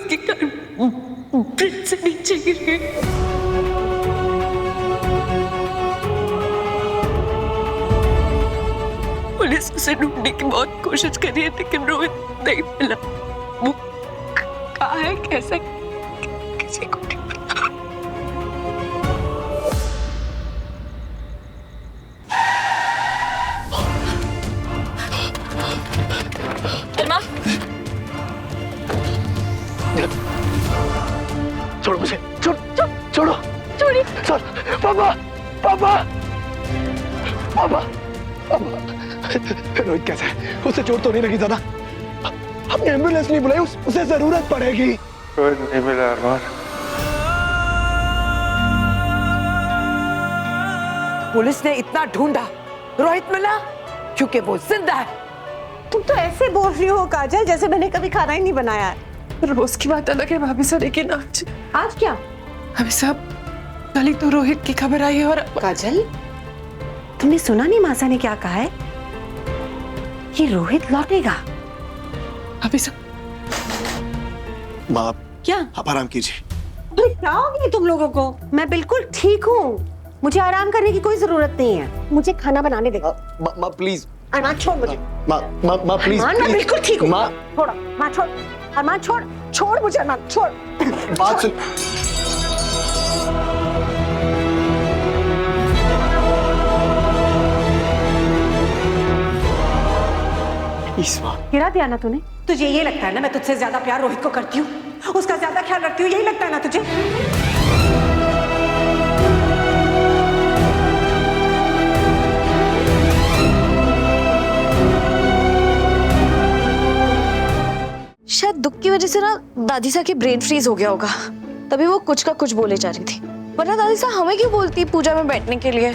उसके कारण ब्रिज से नीचे गिर गई। पुलिस उसे ढूंढने की बहुत कोशिश कर रही है लेकिन रोहित नहीं मिला। वो कहाँ है, कैसे, किसी को नहीं पता। अरमा, छोड़ो मुझे, छोड़ो छोड़िए सर। पापा पापा पापा पापा, रोहित कैसा है? उसे चोट तो नहीं लगी ज्यादा? हमने एम्बुलेंस नहीं बुलाई, उसे जरूरत पड़ेगी। रोहित नहीं मिला अरमान। पुलिस ने इतना ढूंढा, रोहित मिला क्योंकि वो जिंदा है। तुम तो ऐसे बोल रही हो काजल जैसे मैंने कभी खाना ही नहीं बनाया है। रोज की बात अलग है भाभी साहब, लेकिन आज क्या? भाभी साहब कल ही तो रोहित की खबर आई है। और काजल, तुमने सुना नहीं मासा ने क्या कहा है कि रोहित लौटेगा? भाभी साहब माँ, क्या? आप आराम कीजिए। अरे क्या हो गया तुम लोगों को? मैं बिल्कुल ठीक हूँ, मुझे आराम करने की कोई जरूरत नहीं है। मुझे खाना बनाने दे। माँ प्लीज। अरमान छोड़ मुझे। माँ प्लीज। मैं बिल्कुल ठीक हूँ। माँ छोड़ो, माँ छोड़। अरमान छोड़, छोड़ मुझे अरमान, छोड़। बात सुन। गिरा दिया ना तूने? तुझे ये लगता है ना मैं तुझसे ज्यादा प्यार रोहित को करती हूँ, उसका ज्यादा ख्याल रखती हूँ, यही लगता है ना तुझे? शायद दुख की वजह से ना दादी सा की ब्रेन फ्रीज हो गया होगा, तभी वो कुछ का कुछ बोले जा रही थी। वरना दादी सा हमें क्यों बोलती पूजा में बैठने के लिए?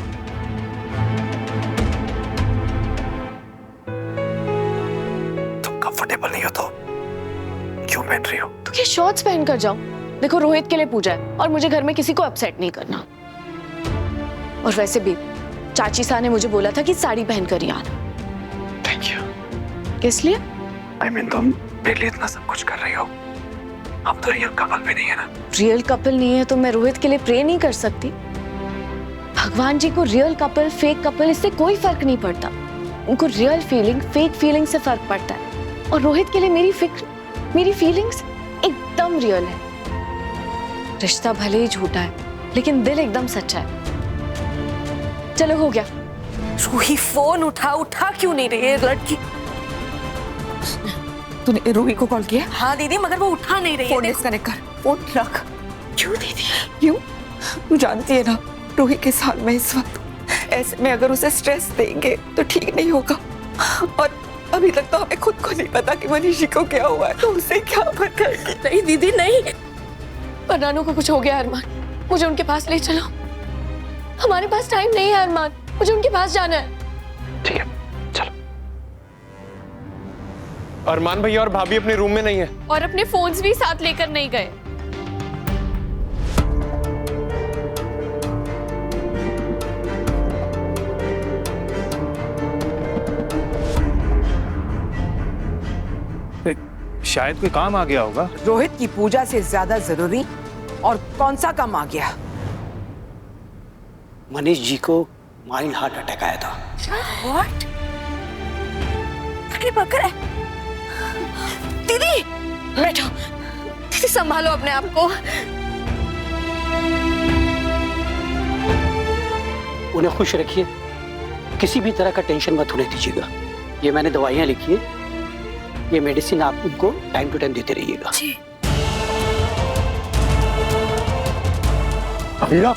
तुम कंफर्टेबल नहीं हो तो क्यों पहन रही हो? तो क्या शॉर्ट्स पहन कर जाऊं? देखो रोहित के लिए पूजा है और मुझे घर में किसी को अपसेट नहीं करना। और वैसे भी चाची सा ने मुझे बोला था कि साड़ी पहन कर ही आना। Thank you. किस लिए? आई मीन तुम मेरे लिए इतना सब कुछ कर रही हो, हम तो रियल कपल भी नहीं है ना। रियल कपल नहीं है तो मैं रोहित के लिए प्रे नहीं कर सकती? भगवान जी को रियल कपल फेक कपल इससे कोई फर्क नहीं पड़ता, उनको रियल फीलिंग फेक फीलिंग से फर्क पड़ता है। और रोहित के लिए मेरी फिक्र, मेरी फीलिंग्स एकदम रियल है। रिश्ता भले ही झूठा है लेकिन दिल एकदम सच्चा है। चलो हो गया। रूही फोन उठा क्यों नहीं रही है लड़की? तूने रूही को कॉल किया? हाँ दीदी, मगर वो उठा नहीं रही है। फोन डिस्कनेक्ट कर, फोन रख। क्यों दीदी? क्यों? तू जानती है ना रूही के साथ में इस वक्त, ऐसे में अगर उसे स्ट्रेस देंगे तो ठीक नहीं होगा। और अभी तक तो हमें खुद को नहीं पता कि मनीषी को क्या हुआ है, तो उसे क्या बताएगी? नहीं दीदी नहीं, और नानू को कुछ हो गया अरमान, मुझे उनके पास ले चलो। हमारे पास टाइम नहीं है अरमान, मुझे उनके पास जाना है। ठीक है चलो। अरमान भैया और भाभी अपने रूम में नहीं है और अपने फोन्स भी साथ लेकर नहीं गए। शायद कोई काम आ गया होगा। रोहित की पूजा से ज्यादा जरूरी और कौन सा काम आ गया? मनीष जी को माइल्ड हार्ट अटैक आया था। What? पकड़ है। दीदी बैठो, दीदी संभालो अपने आप को। उन्हें खुश रखिए, किसी भी तरह का टेंशन मत होने दीजिएगा। ये मैंने दवाइयाँ लिखी है, ये मेडिसिन आप उनको टाइम टू टाइम देते रहिएगा। भैया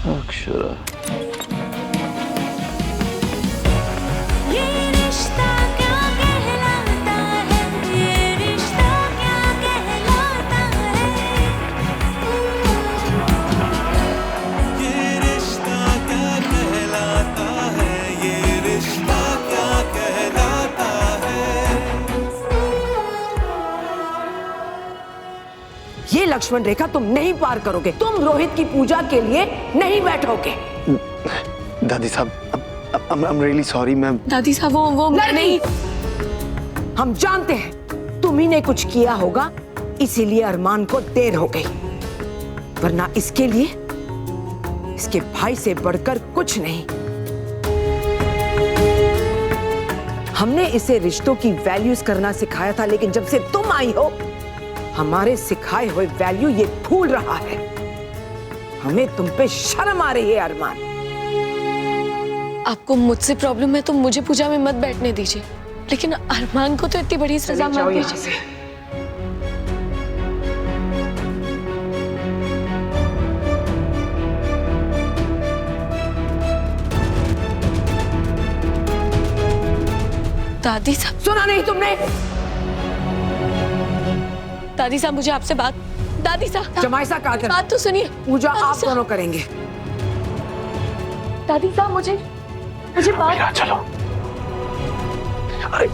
अक्षरा लक्ष्मण रेखा तुम नहीं पार करोगे। तुम रोहित की पूजा के लिए नहीं बैठोगे। दादी साहब, I'm really sorry। मैं दादी साहब वो मैं नहीं। हम जानते हैं तुम ही ने कुछ किया होगा, इसीलिए अरमान को देर हो गई, वरना इसके लिए इसके भाई से बढ़कर कुछ नहीं। हमने इसे रिश्तों की वैल्यूज करना सिखाया था, लेकिन जब से तुम आई हो हमारे सिखाए हुए वैल्यू ये भूल रहा है। हमें तुम पे शर्म आ रही है अरमान। आपको मुझसे प्रॉब्लम है तो मुझे पूजा में मत बैठने दीजिए, लेकिन अरमान को तो इतनी बड़ी सजा मत दीजिए। दादी साहब, सुना नहीं तुमने? दादी साहब मुझे आपसे बात। दादी साहब, जमाइसा कहा कर, बात तो सुनिए। पूजा दादी आप साहब। दोनों करेंगे। दादी साहब मुझे बात। चलो। अरे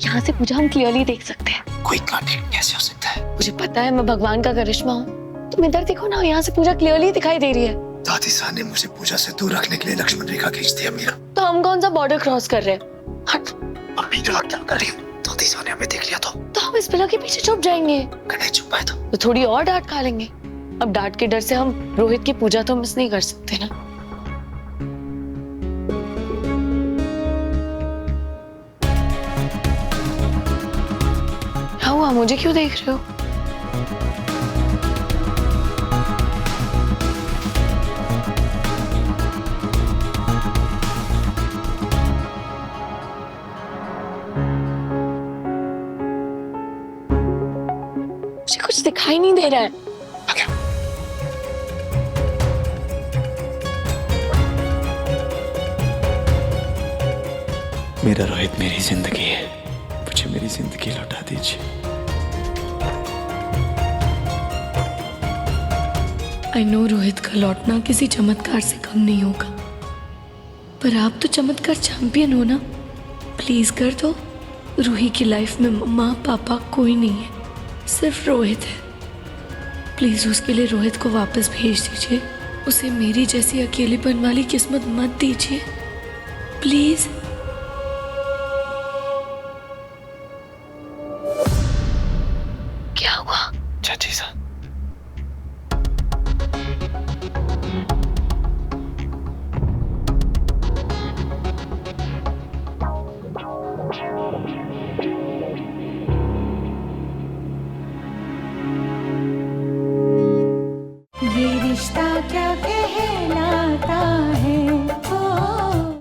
यहाँ से पूजा हम क्लियरली देख सकते हैं। कोई कांटेक्ट कैसे हो सकता है? मुझे पता है मैं भगवान का करिश्मा हूँ। तुम इधर देखो ना, यहाँ से पूजा क्लियरली दिखाई दे रही है। दादी साहब ने मुझे पूजा से दूर रखने के लिए लक्ष्मण रेखा खींच दिया मीरा। तो हम कौन सा बॉर्डर क्रॉस कर रहे हैं? हट। अभी क्या कर रही हूँ? दादी साहब ने हमें देख लिया तो हम इस पिलर के पीछे छुप जाएंगे। नहीं छुप पाए तो थोड़ी और डांट खा लेंगे। अब डांट के डर से हम रोहित की पूजा तो मिस नहीं कर सकते ना। क्या हुआ, मुझे क्यों देख रहे हो? मुझे कुछ दिखाई नहीं दे रहा है। मेरा रोहित मेरी जिंदगी है, मुझे मेरी जिंदगी लौटा दीजिए। आई नो रोहित का लौटना किसी चमत्कार से कम नहीं होगा, पर आप तो चमत्कार चैंपियन हो ना। प्लीज कर दो। रूही की लाइफ में मम्मा पापा कोई नहीं है, सिर्फ रोहित है। प्लीज उसके लिए रोहित को वापस भेज दीजिए। उसे मेरी जैसी अकेलेपन वाली किस्मत मत दीजिए प्लीज। क्या हुआ? चाची साहब, ये रिश्ता क्या कहलाता